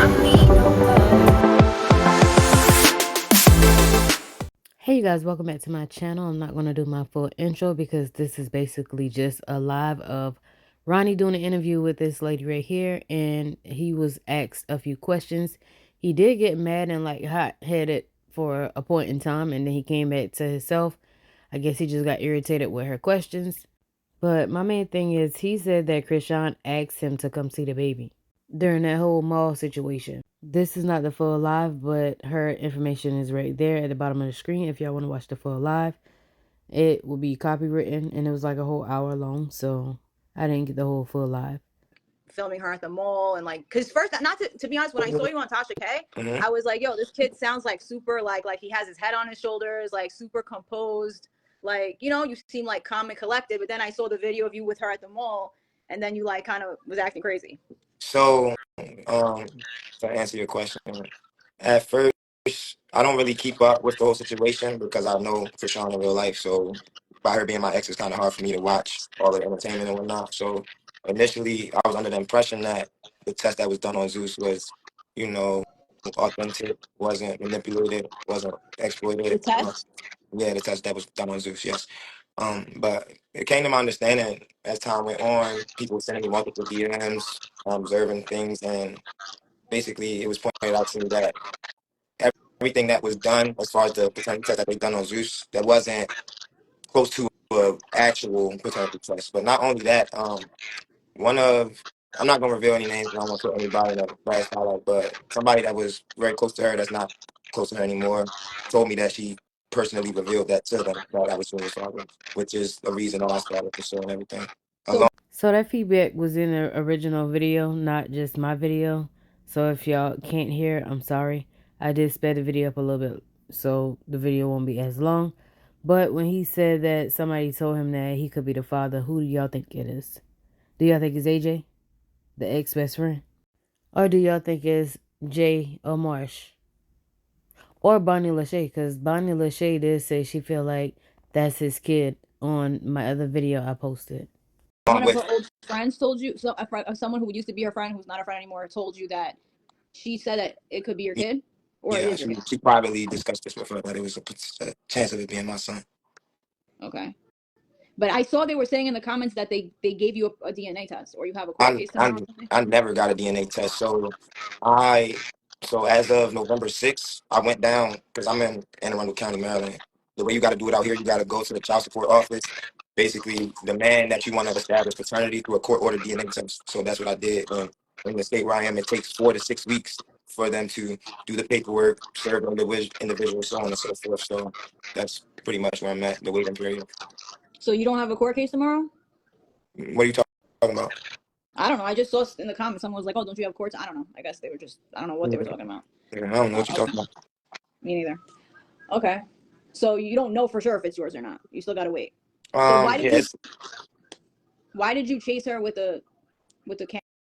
Hey you guys, welcome back to my channel. I'm not going to do my full intro because this is basically just a live of Ronnie doing an interview with this lady right here, and he was asked a few questions. He did get mad and like hot-headed for a point in time, and then he came back to himself. I guess he just got irritated with her questions. But my main thing is he said that Chrisean asked him to come see the baby during that whole mall situation. This is not the full live, but her information is right there at the bottom of the screen if y'all want to watch the full live. It will be copywritten, and it was like a whole hour long, so I didn't get the whole full live. Filming her at the mall and like, because first, not to be honest, when I saw you on Tasha K, I was like, yo, this kid sounds like super like he has his head on his shoulders, like super composed, like, you know, you seem like calm and collected. But then I saw the video of you with her at the mall, and then you like kind of was acting crazy. So, to answer your question, at first, I don't really keep up with the whole situation because I know Chrisean in real life. So, by her being my ex, it's kind of hard for me to watch all the entertainment and whatnot. So, initially, I was under the impression that the test that was done on Zeus was, you know, authentic, wasn't manipulated, wasn't exploited. The test? Yeah, the test that was done on Zeus, yes. But it came to my understanding as time went on, people were sending me multiple DMs, observing things, and basically it was pointed out to me that everything that was done as far as the paternity test that they done on Zeus, that wasn't close to an actual paternity test. But not only that, one of I'm not gonna reveal any names. I don't want to put anybody in a bad spotlight, but somebody that was very close to her, that's not close to her anymore, told me that she personally revealed that to them that I was doing this father, which is the reason why I started pursuing everything. So that feedback was in the original video, not just my video. So if y'all can't hear, I'm sorry. I did sped the video up a little bit so the video won't be as long. But when he said that somebody told him that he could be the father, who do y'all think it is? Do y'all think it's AJ, the ex-best friend? Or do y'all think it's Jay or Marsh? Or Bonnie Lachey? Because Bonnie Lachey did say she feel like that's his kid on my other video I posted. One of her old friends told you, so someone who used to be her friend, who's not her friend anymore, told you that she said that it could be your kid, or Yeah, it is your kid. she privately discussed this with her, that it was a chance of it being my son. Okay. But I saw they were saying in the comments that they gave you a DNA test, or you have a court case tomorrow. I never got a DNA test. So as of November 6th, I went down because I'm in Anne Arundel County, Maryland. The way you got to do it out here, you got to go to the child support office, basically demand that you want to establish paternity through a court ordered DNA test. So that's what I did. And in the state where I am, it takes 4 to 6 weeks for them to do the paperwork, serve individuals, so on and so forth. So that's pretty much where I'm at, the waiting period. So you don't have a court case tomorrow? What are you talking about? I don't know. I just saw in the comments someone was like, "Oh, don't you have courts?" I don't know. I guess they were just, I don't know what they were talking about. Yeah, I don't know what you're talking about. Me neither. Okay. So you don't know for sure if it's yours or not. You still gotta wait. So why did you chase her with the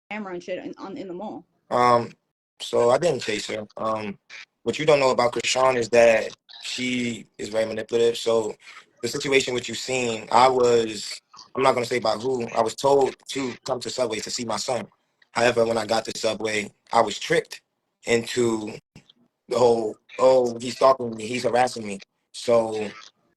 camera and shit in the mall? So I didn't chase her. What you don't know about Chrisean is that she is very manipulative. So the situation which you've seen, I'm not gonna say by who, I was told to come to Subway to see my son. However, when I got to Subway, I was tricked into the whole, oh, he's stalking me, he's harassing me. So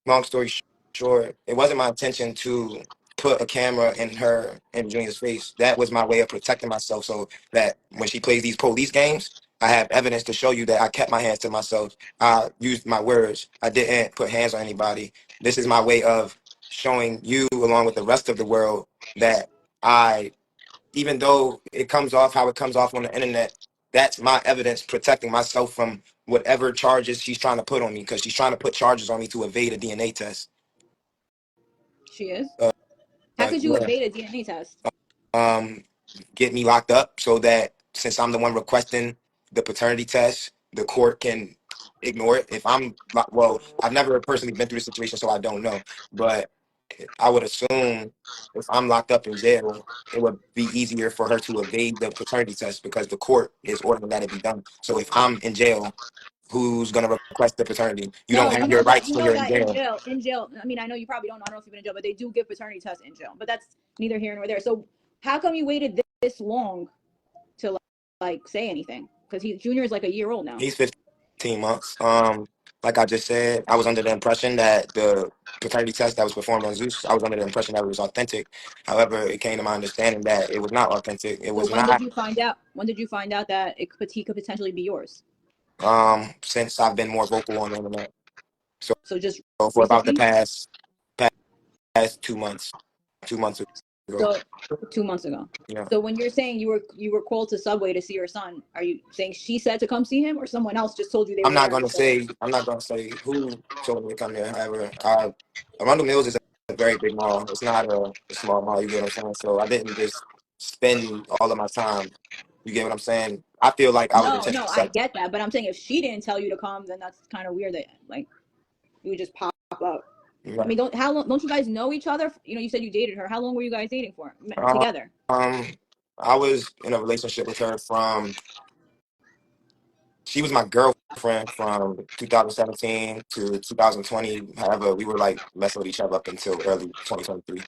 long story short, it wasn't my intention to put a camera in her and Junior's face. That was my way of protecting myself so that when she plays these police games, I have evidence to show you that I kept my hands to myself. I used my words. I didn't put hands on anybody. This is my way of showing you, along with the rest of the world, that even though it comes off how it comes off on the internet, that's my evidence protecting myself from whatever charges she's trying to put on me, because she's trying to put charges on me to evade a DNA test. She is? How could you evade a DNA test? Get me locked up so that since I'm the one requesting the paternity test, the court can ignore it. I've never personally been through the situation, so I don't know. But I would assume if I'm locked up in jail, it would be easier for her to evade the paternity test because the court is ordering that it be done. So if I'm in jail, who's going to request the paternity? You don't have your rights when you're in jail. In jail, I mean, I know you probably don't know. I don't know if you've been in jail, but they do give paternity tests in jail. But that's neither here nor there. So how come you waited this long to like say anything? Because Junior is like a year old now. He's 15 months. Like I just said, I was under the impression that the paternity test that was performed on Zeus, I was under the impression that it was authentic. However, it came to my understanding that it was not authentic. It So was when did not. you find out? When did you find out that he could potentially be yours? Since I've been more vocal on the internet. So, So just for about the recently. past 2 months, 2 months ago. So 2 months ago. Yeah. So when you're saying you were called to Subway to see your son, are you saying she said to come see him, or someone else just told you they I'm were not there and gonna you said, say who told me to come there. However, Arundel Mills is a very big mall. It's not a small mall. You get what I'm saying? So I didn't just spend all of my time. You get what I'm saying? I feel like I was no, intentionally no, I set. get that, but I'm saying if she didn't tell you to come, then that's kind of weird that like you would just pop up. I Right. mean, don't you guys know each other? You know, you said you dated her. How long were you guys dating for Um, together? I was in a relationship with her she was my girlfriend from 2017 to 2020. However, we were like messing with each other up until early 2023.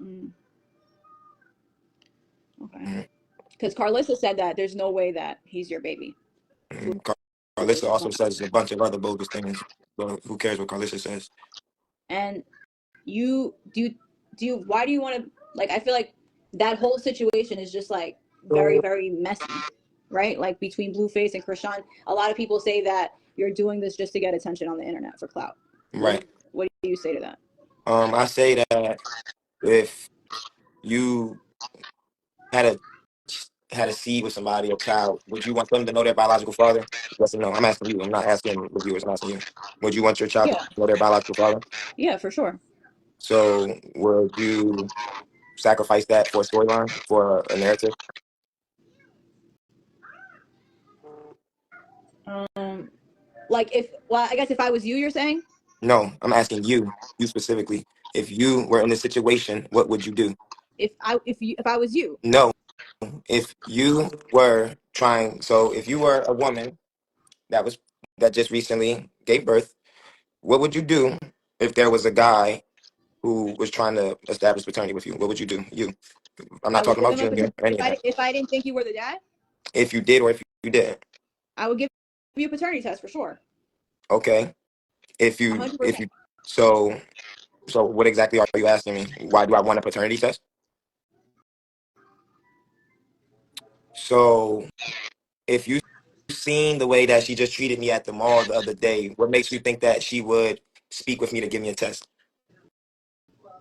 Mm, okay. Mhm. Because Carlissa said that there's no way that he's your baby. Carlissa also says a bunch of other bogus things, but who cares what Carlissa says? And you why do you want to, like, I feel like that whole situation is just like very very messy, right? Like between Blueface and Chrisean, a lot of people say that you're doing this just to get attention on the internet for clout. Right. What do you say to that? I say that if you had a had a seed with somebody, a child, would you want them to know their biological father? Yes or no? I'm asking you. I'm not asking the viewers. I'm asking you. Would you want your child to Yeah, know their biological father? yeah, for sure. So would you sacrifice that for a storyline, for a narrative? um like, if, well, I guess if I was you, you're saying, No, I'm asking you specifically. If you were in this situation, what would you do? if I was you. No, if you were trying, so if you were a woman that was that just recently gave birth, what would you do if there was a guy who was trying to establish paternity with you? What would you do? You. I'm I not would talking give about him a Junior or any of that. if I didn't think you were the dad, If you did or if you didn't. I would give you a paternity test for sure. Okay. If you if 100%. you so so what exactly are you asking me? Why do I want a paternity test? So if you seen the way that she just treated me at the mall the other day, what makes you think that she would speak with me to give me a test?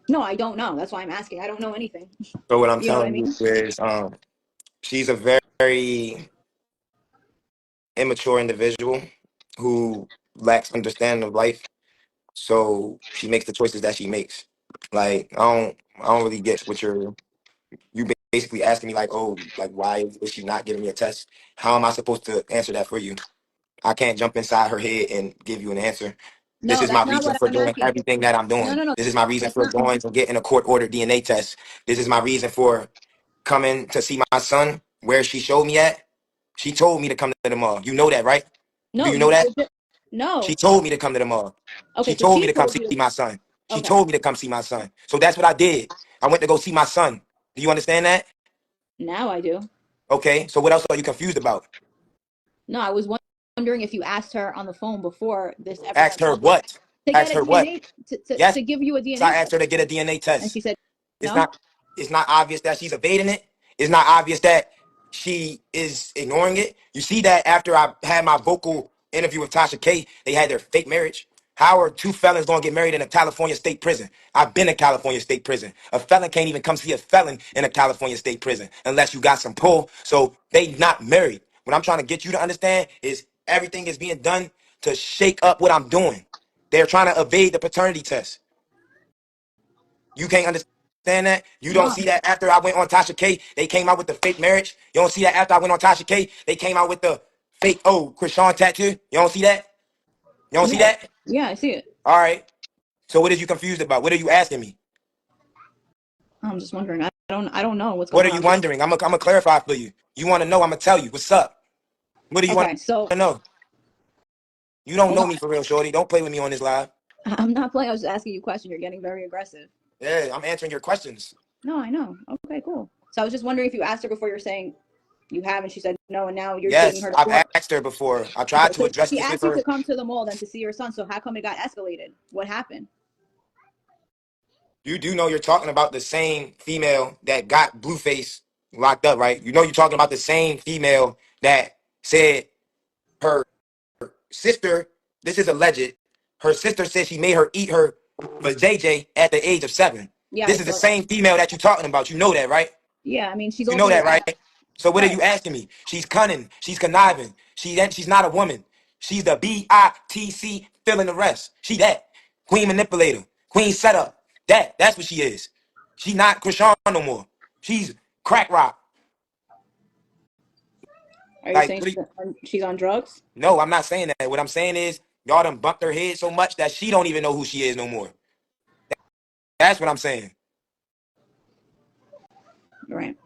No, I don't know. That's why I'm asking. I don't know anything. So what I'm You know what I telling mean? you is she's a very immature individual who lacks understanding of life. So she makes the choices that she makes. Like I don't really get what you basically asking me like, oh, like why is she not giving me a test? How am I supposed to answer that for you? I can't jump inside her head and give you an answer. This No, is my that's not reason what for I'm doing asking. everything that I'm No, doing. no, no. This is my reason That's for not. going and getting a court ordered DNA test. This is my reason for coming to see my son where she showed me at. She told me to come to the mall. You know that, right? Do No, you know you that? legit. She No. told me to come to the mall. Okay, She so told me she to come told see you. my son. She Okay. told me to come see my son. So that's what I did. I went to go see my son. Do you understand that? Now I do. Okay. So what else are you confused about? No, I was wondering if you asked her on the phone before this ever Asked went her public what? to get Asked a her what? DNA Yes, to give you a I DNA asked test, her to get a DNA and test. she said It's no. not it's not obvious that she's evading it. It's not obvious that she is ignoring it. You see that after I had my vocal interview with Tasha K, they had their fake marriage. How are two felons gonna get married in a California state prison? I've been in California state prison. A felon can't even come see a felon in a California state prison unless you got some pull. So they not married. What I'm trying to get you to understand is everything is being done to shake up what I'm doing. They're trying to evade the paternity test. You can't understand that? You don't No, see that after I went on Tasha K, they came out with the fake marriage? You don't see that after I went on Tasha K, they came out with the fake, oh, Chrisean tattoo? You don't see that? You don't see yeah, that? yeah, I see it. All right. So what are you confused about? What are you asking me? I'm just wondering. I don't know what's What going are on. you I'm just wondering? I'm gonna clarify for you. You want to know? I'm gonna tell you. What's up? What do you want okay. So to know? You don't hold know on. me for real, shorty. Don't play with me on this live. I'm not playing. I was just asking you a question. You're getting very aggressive. Yeah, I'm answering your questions. No, I know. Okay, cool. So I was just wondering if you asked her before you're saying You have, and she said no, and now you're taking Yes, her to I've court. asked her before. I Okay, tried to so address she this with asked you her. to come to the mall then to see your son. So how come it got escalated? What happened? You do know you're talking about the same female that got Blueface locked up, right? You know you're talking about the same female that said her sister, this is alleged, her sister said she made her eat her for JJ at the age of 7. Yeah, I This is the saw that. same female that you're talking about. You know that, right? Yeah, I mean, she's You also know your that, ex. right? So what are Right. you asking me? She's cunning. She's conniving. She's not a woman. She's the BITC filling the rest. She that. Queen manipulator. Queen setup. That's what she is. She not Chrisean no more. She's crack rock. Are you Like, saying she's on drugs? no, I'm not saying that. What I'm saying is y'all done bumped her head so much that she don't even know who she is no more. That's what I'm saying. Right.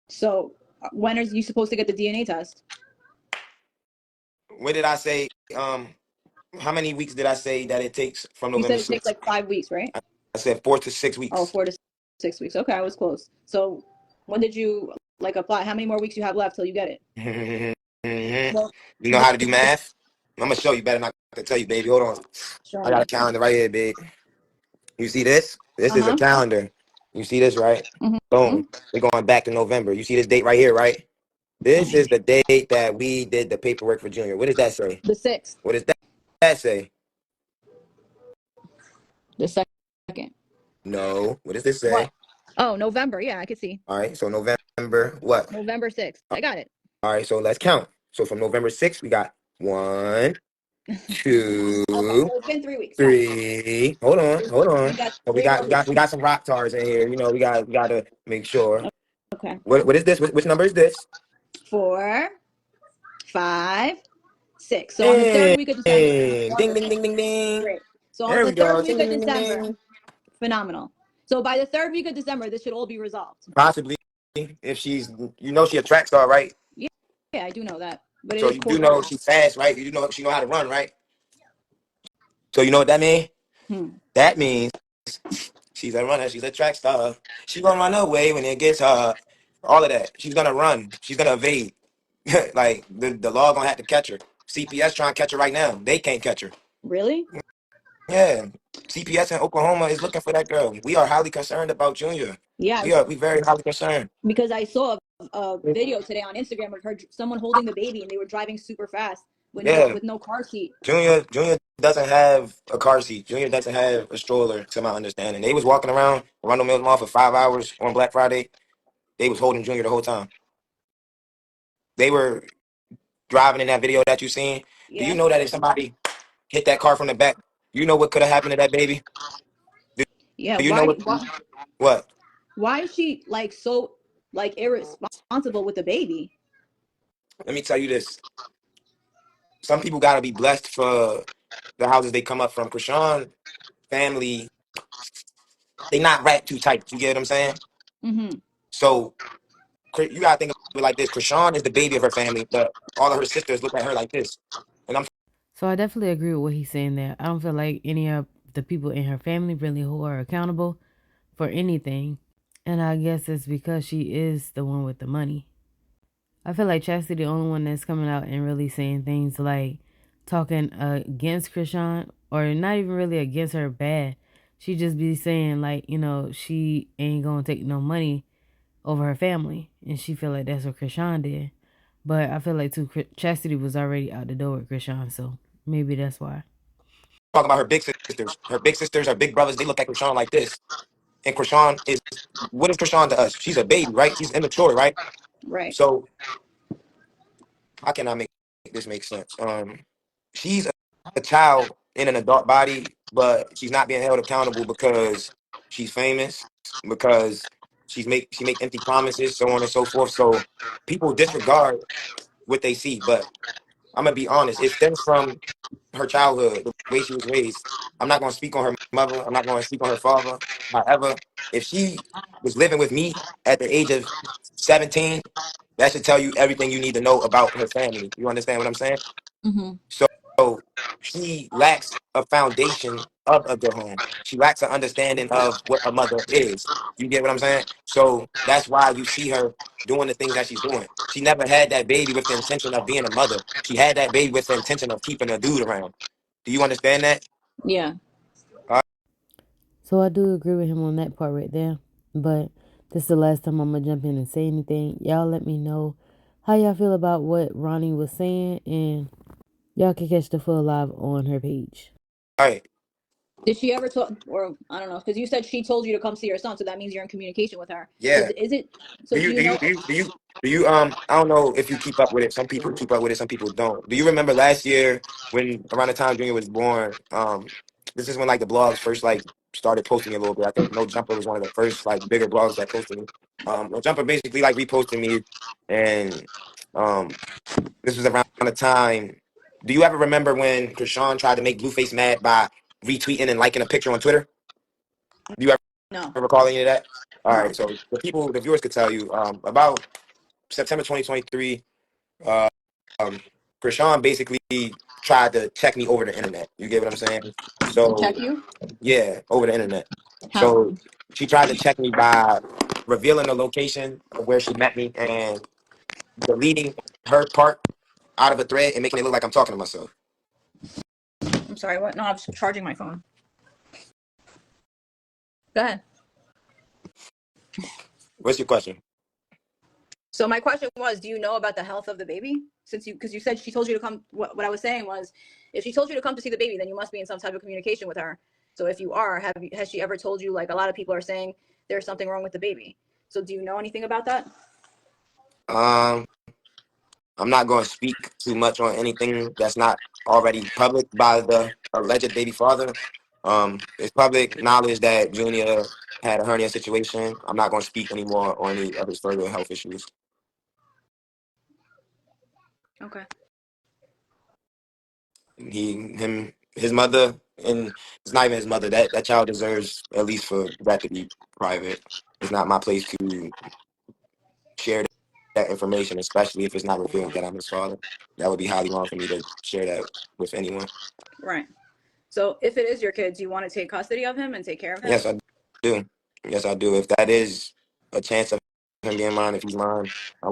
So when are you supposed to get the DNA test? What did I say? How many weeks did I say that it takes from You November said it takes 6th? like 5 weeks, right? I said 4 to 6 Oh, weeks. 4 to 6 weeks. Okay, I was close. So when did you like apply? How many more weeks you have left till you get it? Mhm. Well, You know when how to do math? I'm gonna show you better than I can tell you, baby. Hold on. show I got a me. calendar right here, babe. You see this? This Uh is a huh. calendar. You see this, right? Mm-hmm. Boom. We're going back to November. You see this date right here, right? This is the date that we did the paperwork for Junior. What does that say? The 6th. What does that say? The second. No. What does this What? say? Oh, November. Yeah, I could see. All right. So November what? November 6th. I got it. All right. So let's count. So from November 6th, we got 1, Okay, 2, so it's been 3 weeks. Got it. 3. Hold on. Hold We on. got So we three got more we got weeks. we got some rock tars in here. You know, we got to make sure. Okay. What is this? Which number is this? 4, 5, 6. So on the third Ding, week of December, ding, ding, wonderful. ding, ding, ding. Great. So on There the we third go. week Ding, of ding, ding, ding, December, ding. phenomenal. So by the third week of December, this should all be resolved. Possibly, if she's, she a track star, right? Yeah, yeah, I do know that, but it So is you do court know ordered. she's fast, right? You do know she know how to run, right? So you know what that means? Hmm. That means she's a runner. She's a track star. She gonna run away when it gets her. All of that. She's gonna run. She's gonna evade. Like the law gonna have to catch her. CPS trying to catch her right now. They can't catch her. Really? Yeah. CPS in Oklahoma is looking for that girl. We are highly concerned about Junior. Yeah, We very highly concerned. because I saw a video today on Instagram of someone holding the baby, and they were driving super fast Yeah. with no car seat. Junior doesn't have a car seat. Junior doesn't have a stroller, to my understanding. They was walking around Arundel Mills Mall for 5 hours on Black Friday. They was holding Junior the whole time. They were driving in that video that you seen. Do you Yeah. know that if somebody hit that car from the back, you know what could have happened to that baby? Do Yeah. do you know what? Why is she like so like irresponsible with the baby? Let me tell you this. Some people gotta be blessed for the houses they come up from. Chrisean family, they not rat too tight. You get what I'm saying? Mm-hmm. So you gotta think of it like this. Chrisean is the baby of her family, but all of her sisters look at her like this. And I'm So I definitely agree with what he's saying there. I don't feel like any of the people in her family really hold her accountable for anything. And I guess it's because she is the one with the money. I feel like Chastity the only one that's coming out and really saying things like talking against Chrisean, or not even really against her bad. She just be saying like, she ain't gonna take no money over her family, and she feel like that's what Chrisean did. But I feel like too, Chastity was already out the door with Chrisean, so maybe that's why. talking about her big sisters. Her big sisters, her big brothers, they look at Chrisean like this. And Chrisean is, what is Chrisean to us? She's a baby, right? She's immature, right? Right. So how can I make this make sense? She's a child in an adult body, but she's not being held accountable because she's famous, because she make empty promises, so on and so forth. So people disregard what they see. But I'm gonna be honest, it stems from her childhood, the way she was raised. I'm not gonna speak on her mother. I'm not gonna speak on her father. However, if she was living with me at the age of 17, that should tell you everything you need to know about her family. You understand what I'm saying? Mm-hmm. So she lacks a foundation of a good home. She lacks an understanding of what a mother is. You get what I'm saying? So that's why you see her doing the things that she's doing. She never had that baby with the intention of being a mother. She had that baby with the intention of keeping a dude around. Do you understand that? Yeah. So I do agree with him on that part right there. But this is the last time I'm gonna jump in and say anything. Y'all let me know how y'all feel about what Ronnie was saying, and y'all can catch the full live on her page. All right. Did she ever talk, or I don't know, because you said she told you to come see her son, so that means you're in communication with her. So Yeah. is it? Do So do you you do you know? do you do you do you I don't know if you keep up with it. Some people keep up with it, some people don't. Do you remember last year when around the time Junior was born, this is when like the blogs first like started posting a little bit. I think No Jumper was one of the first like bigger blogs that posted me. No Jumper basically like reposted me, and um this was around the time. Do you ever remember when Chrisean tried to make Blueface mad by retweeting and liking a picture on Twitter? Do you ever No. recall any of that? All No. right, so the viewers could tell you about September 2023, uh, Chrisean basically tried to check me over the internet. You get what I'm saying? Check So you? yeah, over the internet. How? So she tried to check me by revealing the location of where she met me and deleting her part out of a thread and making it look like I'm talking to myself. I'm sorry. What? No, I was charging my phone. Go ahead. What's your question? So my question was, do you know about the health of the baby? Since you, because you said she told you to come. What I was saying was, if she told you to come to see the baby, then you must be in some type of communication with her. So if you are, has she ever told you, like a lot of people are saying, there's something wrong with the baby? So do you know anything about that? Um, I'm not going to speak too much on anything that's not already public by the alleged baby father. It's public knowledge that Junior had a hernia situation. I'm not going to speak anymore on any of his further health issues. Okay. His mother, and it's not even his mother. That child deserves at least for that to be private. It's not my place to share that information, especially if it's not revealed that I'm his father. That would be highly wrong for me to share that with anyone. Right. So if it is your kid, do you want to take custody of him and take care of him? Yes, I do. Yes, I do. If that is a chance of him being mine, if he's mine, I